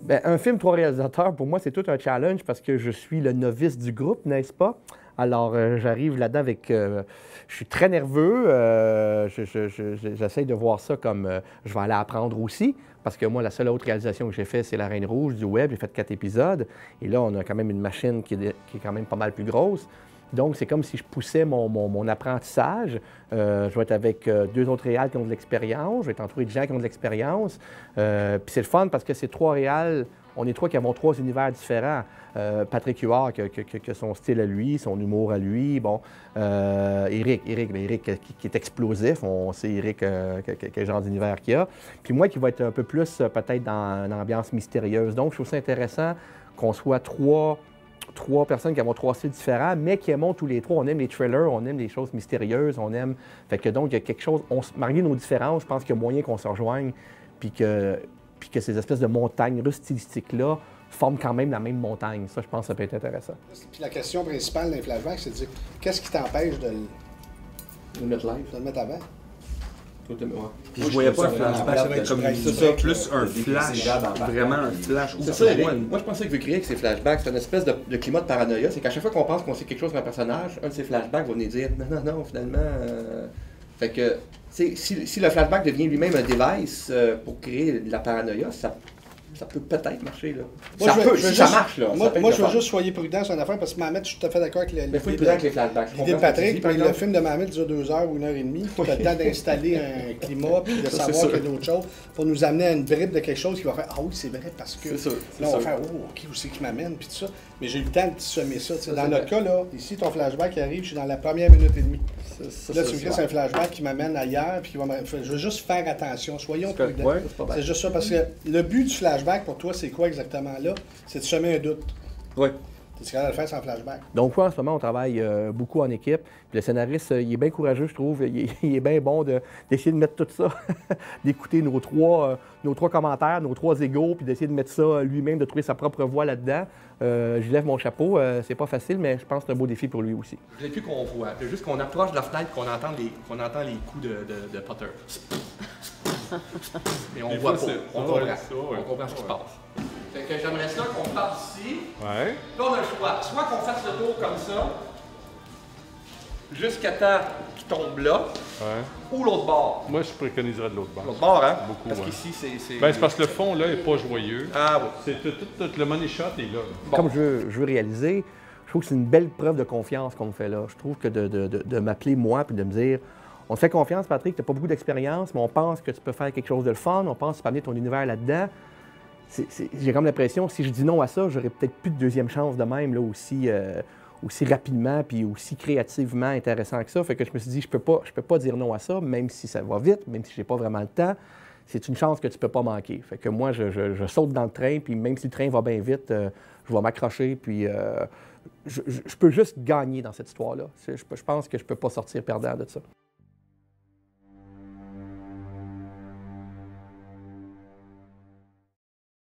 Bien, un film, 3 réalisateurs, pour moi, c'est tout un challenge parce que je suis le novice du groupe, n'est-ce pas? Alors, j'arrive là-dedans avec... je suis très nerveux. J'essaye de voir ça comme je vais aller apprendre aussi. Parce que moi, la seule autre réalisation que j'ai faite, c'est La Reine Rouge du web. J'ai fait 4 épisodes. Et là, on a quand même une machine qui est quand même pas mal plus grosse. Donc, c'est comme si je poussais mon apprentissage. Je vais être avec 2 autres réals qui ont de l'expérience. Je vais être entouré de gens qui ont de l'expérience. Puis c'est le fun parce que c'est 3 réals. On est 3 qui avons 3 univers différents. Patrick Huard, qui a son style à lui, son humour à lui. Bon, Éric qui est explosif. On sait Éric quel genre d'univers qu'il a. Puis moi qui va être un peu plus peut-être dans une ambiance mystérieuse. Donc, je trouve ça intéressant qu'on soit 3 personnes qui ont 3 styles différents, mais qui aiment tous les 3. On aime les thrillers, on aime les choses mystérieuses, on aime... Fait que donc, il y a quelque chose... Malgré nos différences, je pense qu'il y a moyen qu'on se rejoigne, puis que ces espèces de montagnes russes stylistiques-là forment quand même la même montagne. Ça, je pense que ça peut être intéressant. Puis la question principale d'un flashback, c'est de dire, qu'est-ce qui t'empêche de le mettre live. De le mettre avant? Puis je voyais pas un flashback comme ça, plus un flash, vraiment un flash. C'est ça, moi je pensais que vu créer que c'est flashback, c'est une espèce de climat de paranoïa. C'est qu'à chaque fois qu'on pense qu'on sait quelque chose sur un personnage, un de ces flashbacks va venir dire non, finalement. Fait que si le flashback devient lui-même un device pour créer de la paranoïa, ça peut peut-être marcher, là. Ça marche, là. Moi, je veux juste soyez prudent sur une affaire, parce que Mamet, je suis tout à fait d'accord avec l'idée. Mais il faut être prudent avec les flashbacks. L'idée de Patrick, puis le film de Mamet dure 2 heures ou 1h30. Tu as le temps d'installer un climat, puis de savoir qu'il y a d'autres choses, pour nous amener à une bribe de quelque chose qui va faire « Ah oui, c'est vrai, parce que... » Là, on va faire « Oh, OK, où c'est qui m'amène? » Puis tout ça. Mais j'ai eu le temps de semer ça. Dans notre cas, là, ici, ton flashback arrive, je suis dans la première minute et demie. Là, tu me dis c'est un flashback qui m'amène ailleurs, puis qui va je veux juste faire attention. Soyons prudents. C'est juste ça, parce que le but du flashback, pour toi, c'est quoi exactement là? C'est de semer un doute. Oui. Tu es capable de le faire sans flashback. Donc, en ce moment, on travaille beaucoup en équipe. Puis le scénariste, il est bien courageux, je trouve. Il est bien bon d'essayer de mettre tout ça, d'écouter nos trois commentaires, nos 3 égos, puis d'essayer de mettre ça lui-même, de trouver sa propre voix là-dedans. Je lève mon chapeau. C'est pas facile, mais je pense que c'est un beau défi pour lui aussi. Je voulais plus qu'on voit. Je veux juste qu'on approche de la fenêtre et qu'on entend les coups de Potter. Et on voit pas. On comprend ce qui se passe. Fait que j'aimerais ça qu'on parte ici. Ouais. Là, on a le choix. Soit qu'on fasse le tour comme ça, jusqu'à temps qu'il tombe là, ou l'autre bord. Moi, je préconiserais de l'autre bord. L'autre bord, hein? Beaucoup, parce qu'ici, c'est... Ben, c'est parce que le fond, là, n'est pas joyeux. Ah oui. C'est tout le money shot est là. Bon. Comme je veux réaliser, je trouve que c'est une belle preuve de confiance qu'on me fait là. Je trouve que de m'appeler moi puis de me dire « On te fait confiance, Patrick, tu n'as pas beaucoup d'expérience, mais on pense que tu peux faire quelque chose de le fun, on pense que tu peux amener ton univers là-dedans. » J'ai comme l'impression, si je dis non à ça, j'aurais peut-être plus de deuxième chance de même, là, aussi rapidement puis aussi créativement intéressant que ça. Fait que je me suis dit, je peux pas dire non à ça, même si ça va vite, même si j'ai pas vraiment le temps. C'est une chance que tu peux pas manquer. Fait que moi, je saute dans le train, puis même si le train va bien vite, je vais m'accrocher, puis je peux juste gagner dans cette histoire-là. Je pense que je peux pas sortir perdant de ça.